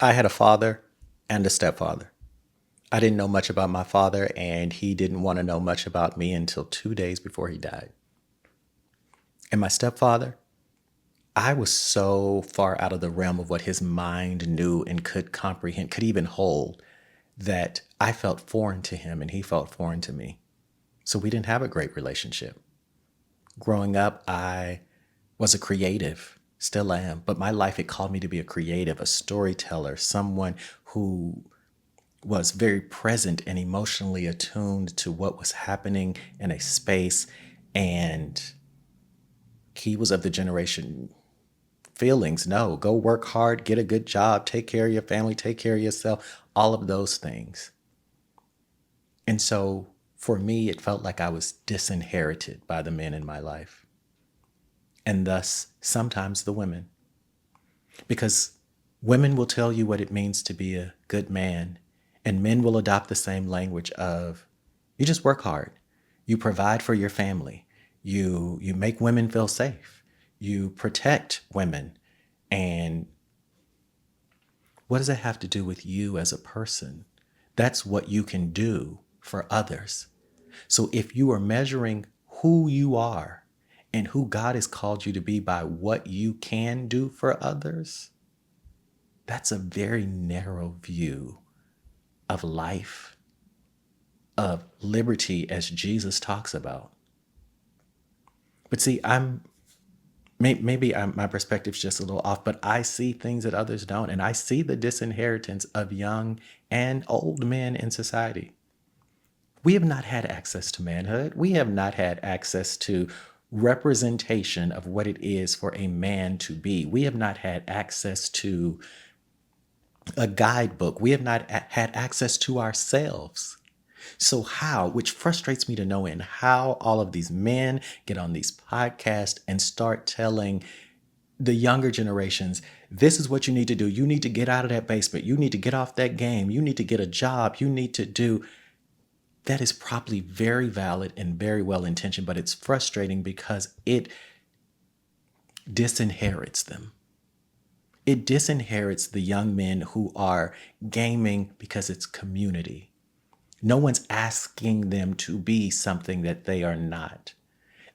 I had a father and a stepfather. I didn't know much about my father, and he didn't want to know much about me until 2 days before he died. And my stepfather, I was so far out of the realm of what his mind knew and could comprehend, could even hold, that I felt foreign to him and he felt foreign to me. So we didn't have a great relationship. Growing up, I was a creative, still am, but my life, it called me to be a creative, a storyteller, someone who was very present and emotionally attuned to what was happening in a space. And he was of the generation, feelings, no, go work hard, get a good job, take care of your family, take care of yourself, all of those things. And so for me, it felt like I was disinherited by the men in my life, and thus sometimes the women. Because women will tell you what it means to be a good man, and men will adopt the same language of, you just work hard, you provide for your family, you make women feel safe, you protect women. And what does that have to do with you as a person? That's what you can do for others. So if you are measuring who you are and who God has called you to be by what you can do for others, that's a very narrow view of life, of liberty as Jesus talks about. But see, my perspective's just a little off, but I see things that others don't. And I see the disinheritance of young and old men in society. We have not had access to manhood. We have not had access to representation of what it is for a man to be. We have not had access to a guidebook. We have not had access to ourselves. So how, which frustrates me to no end, how all of these men get on these podcasts and start telling the younger generations, this is what you need to do. You need to get out of that basement. You need to get off that game. You need to get a job. You need to do. That is probably very valid and very well intentioned, but it's frustrating because it disinherits them. It disinherits the young men who are gaming because it's community. No one's asking them to be something that they are not.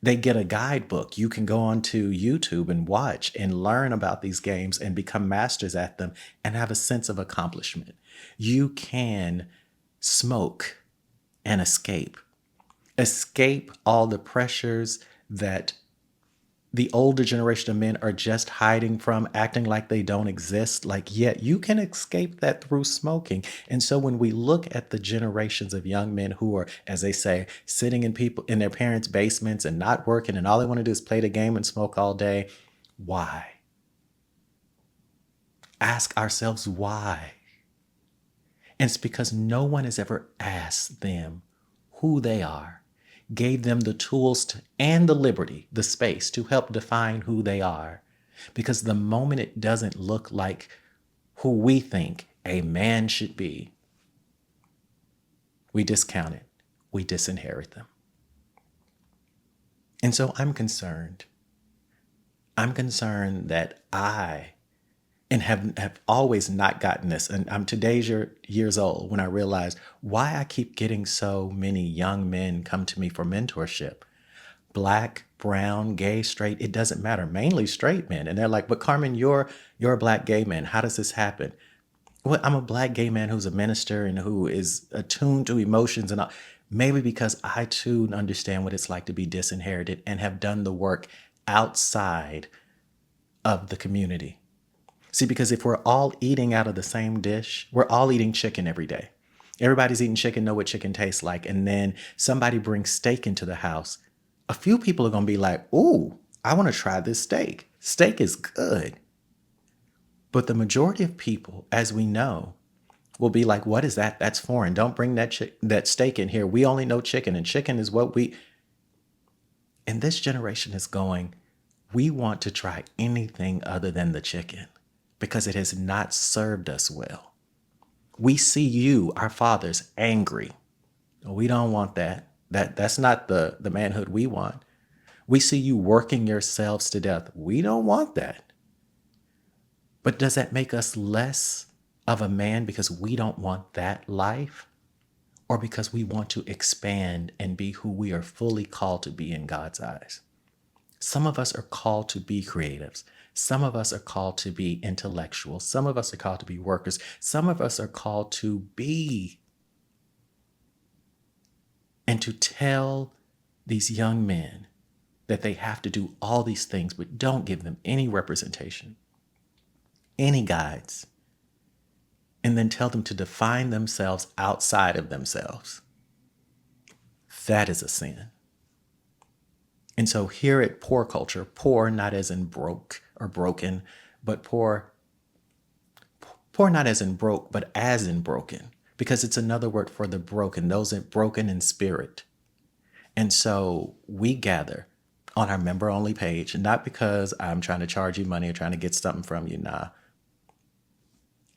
They get a guidebook. You can go onto YouTube and watch and learn about these games and become masters at them and have a sense of accomplishment. You can smoke and escape. Escape all the pressures that the older generation of men are just hiding from, acting like they don't exist. Like, yet you can escape that through smoking. And so when we look at the generations of young men who are, as they say, sitting in their parents' basements and not working, and all they want to do is play the game and smoke all day, why? Ask ourselves why. And it's because no one has ever asked them who they are, gave them the tools and the liberty, the space to help define who they are. Because the moment it doesn't look like who we think a man should be, we discount it, we disinherit them. And so I'm concerned. I'm concerned that I and have always not gotten this. And I'm years old when I realized why I keep getting so many young men come to me for mentorship. Black, brown, gay, straight, it doesn't matter. Mainly straight men. And they're like, but Carmen, you're a black gay man. How does this happen? Well, I'm a black gay man who's a minister and who is attuned to emotions and all. Maybe because I too understand what it's like to be disinherited and have done the work outside of the community. See, because if we're all eating out of the same dish, we're all eating chicken every day. Everybody's eating chicken, know what chicken tastes like. And then somebody brings steak into the house. A few people are going to be like, ooh, I want to try this steak. Steak is good. But the majority of people, as we know, will be like, what is that? That's foreign. Don't bring that steak in here. We only know chicken, and chicken is what we... And this generation is going, we want to try anything other than the chicken because it has not served us well. We see you, our fathers, angry. We don't want that. That's not the manhood we want. We see you working yourselves to death. We don't want that. But does that make us less of a man because we don't want that life, or because we want to expand and be who we are fully called to be in God's eyes. Some of us are called to be creatives. Some of us are called to be intellectuals. Some of us are called to be workers. Some of us are called to be and to tell these young men that they have to do all these things, but don't give them any representation, any guides, and then tell them to define themselves outside of themselves. That is a sin. And so here at Poor Culture, poor not as in broke or broken, but poor not as in broke, but as in broken, because it's another word for the broken, those that broken in spirit. And so we gather on our member only page, not because I'm trying to charge you money or trying to get something from you. Nah,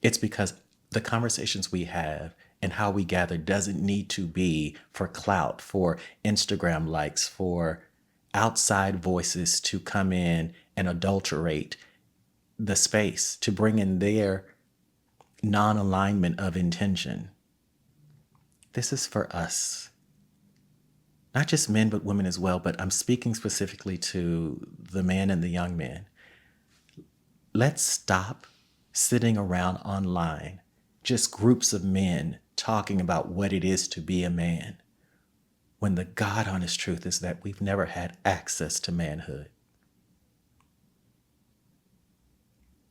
it's because the conversations we have and how we gather doesn't need to be for clout, for Instagram likes, for outside voices to come in and adulterate the space, to bring in their non-alignment of intention. This is for us, not just men, but women as well. But I'm speaking specifically to the man and the young man. Let's stop sitting around online, just groups of men talking about what it is to be a man, when the God honest truth is that we've never had access to manhood.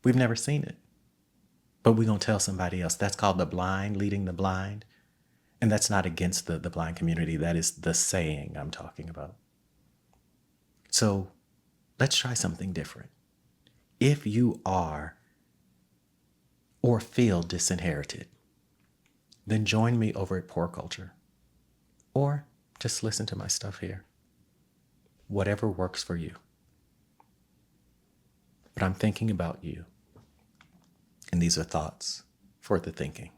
We've never seen it. But we're going to tell somebody else. That's called the blind leading the blind. And that's not against the blind community. That is the saying I'm talking about. So let's try something different. If you are or feel disinherited, then join me over at Poor Culture. Or just listen to my stuff here. Whatever works for you. But I'm thinking about you. And these are thoughts for the thinking.